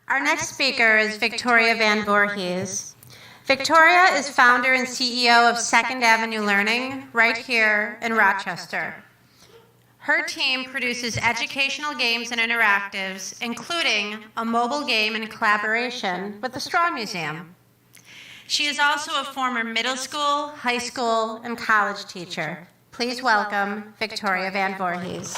Our next speaker is Victoria Van Voorhis. Victoria is founder and CEO of Second Avenue Learning right here in Rochester. Her team produces educational games and interactives, including a mobile game in collaboration with the Strong Museum. She is also a former middle school, high school, and college teacher. Please welcome Victoria Van Voorhis.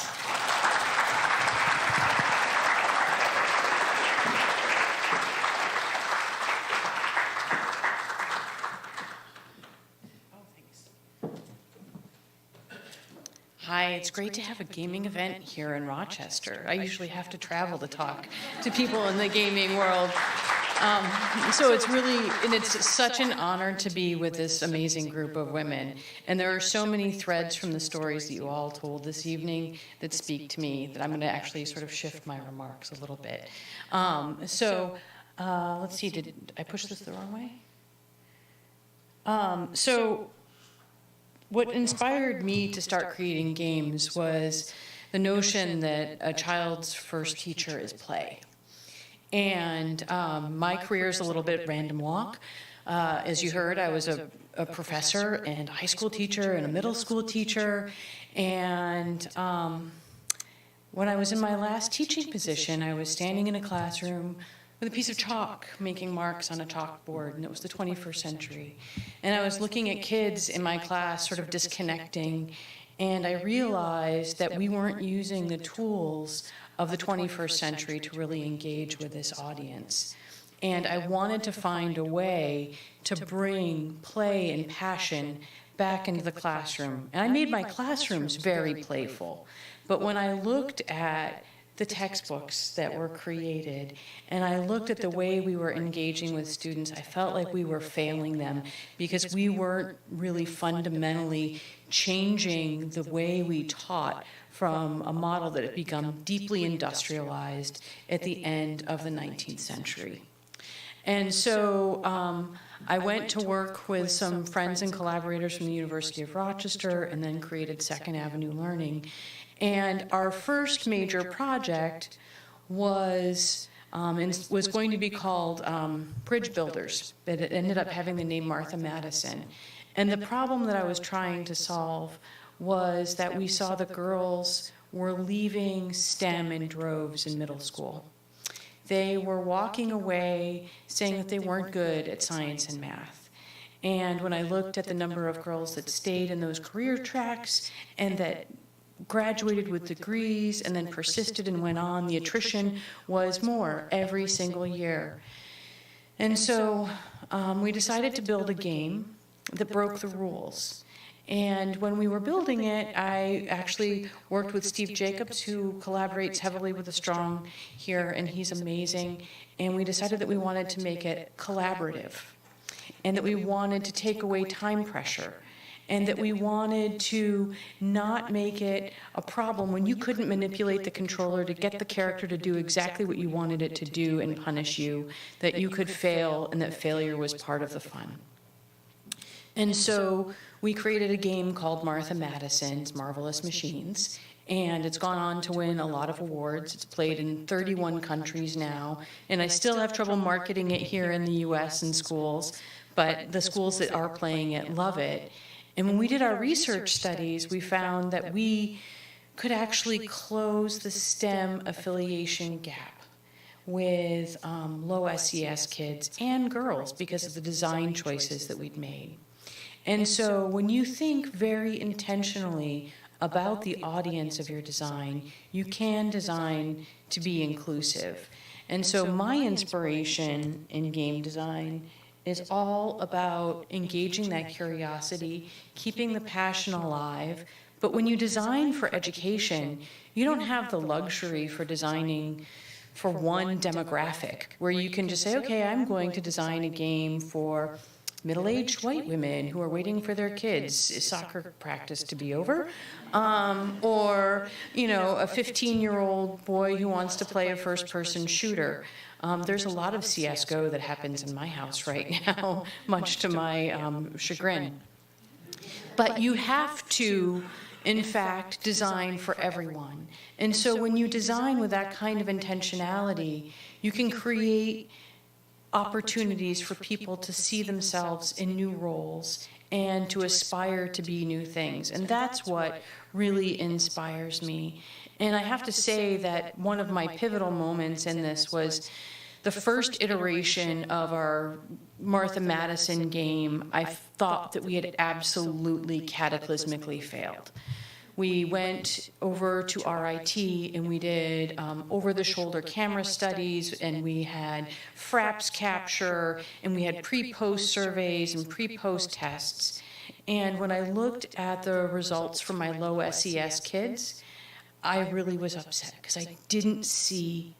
Hi, it's great to have a gaming event here in Rochester. I usually have to travel to talk to people in the gaming world. So it's really, and it's such an honor to be with this amazing group of women. And there are so many threads from the stories that you all told this evening that speak to me that I'm going to actually sort of shift my remarks a little bit. Let's see, did I push this the wrong way? What inspired me to start creating games was the notion that a child's first teacher is play. And my career is a little bit random walk. As you heard, I was a professor and a high school teacher and a middle school teacher. And when I was in my last teaching position, I was standing in a classroom with a piece of chalk, making marks on a chalkboard, and it was the 21st century. And I was looking at kids in my class sort of disconnecting, and I realized that we weren't using the tools of the 21st century to really engage with this audience. And I wanted to find a way to bring play and passion back into the classroom. And I made my classrooms very playful. But when I looked at the textbooks that were created, and I looked at the way we were engaging with students, I felt like we were failing them because we weren't really fundamentally changing the way we taught from a model that had become deeply industrialized at the end of the 19th century. And so I went to work with some friends and collaborators from the University of Rochester and then created Second Avenue Learning. And our first major project was going to be called Bridge Builders, but it ended up having the name Martha Madison. And the problem that I was trying to solve was that we saw the girls were leaving STEM in droves in middle school. They were walking away saying that they weren't good at science and math. And when I looked at the number of girls that stayed in those career tracks and that graduated with degrees and then persisted and went on, the attrition was more every single year. And so we decided to build a game that broke the rules. And when we were building it, I actually worked with Steve Jacobs, who collaborates heavily with the Strong here, and he's amazing. And we decided that we wanted to make it collaborative, and that we wanted to take away time pressure, and that we wanted to not make it a problem when you couldn't manipulate the controller to get the character to do exactly what you wanted it to do and punish you, that you could fail and that failure was part of the fun. And so we created a game called Martha Madison's Marvelous Machines, and it's gone on to win a lot of awards. It's played in 31 countries now, and I still have trouble marketing it here in the US in schools, but the schools that are playing it love it. And when we did our research studies, we found that we could actually close the STEM affiliation gap with low SES kids and girls because of the design choices that we'd made. And so when you think very intentionally about the audience of your design, you can design to be inclusive. And so my inspiration in game design is all about engaging that curiosity, keeping the passion alive. But when you design for education, you don't have the luxury for designing for one demographic, where you can just say, okay, I'm going to design a game for middle-aged white women who are waiting for their kids' soccer practice to be over, or a 15-year-old boy who wants to play a first-person shooter. There's a lot of CSGO that happens in my house right now, much to my chagrin. But you have to, in fact, design for everyone. And so when you design with that kind of intentionality, You can create opportunities for people to see themselves in new roles and to aspire to be new things. And that's what really inspires me. And I have to say that one of my pivotal moments in this was the first iteration of our Martha Madison game. I thought that we had absolutely cataclysmically failed. We went over to RIT and we did over-the-shoulder camera studies, and we had fraps capture, and we had pre-post surveys and pre-post tests. And when I looked at the results for my low SES kids, I really was upset because I didn't see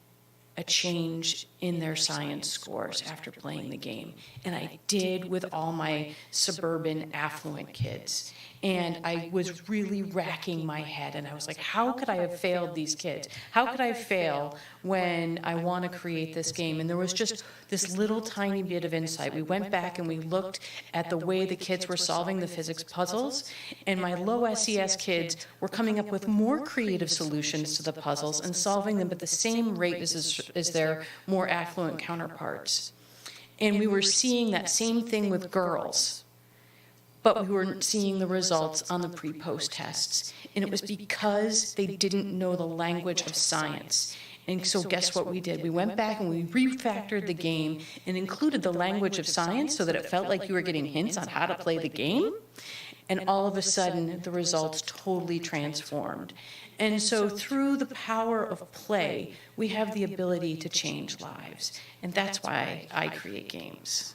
a change in their science scores after playing the game. And I did with all my suburban affluent kids. And I was really racking my head, and I was like, how could I have failed these kids? How could I fail when I want to create this game? And there was just this little tiny bit of insight. We went back and we looked at the way the kids were solving the physics puzzles, and my low SES kids were coming up with more creative solutions to the puzzles and solving them at the same rate as their more affluent counterparts. And we were seeing that same thing with girls, but we weren't seeing the results on the pre-post tests. And it was because they didn't know the language of science. And so guess what we did? We went back and we refactored the game and included the language of science so that it felt like you were getting hints on how to play the game. And all of a sudden, the results totally transformed. And so through the power of play, we have the ability to change lives. And that's why I create games.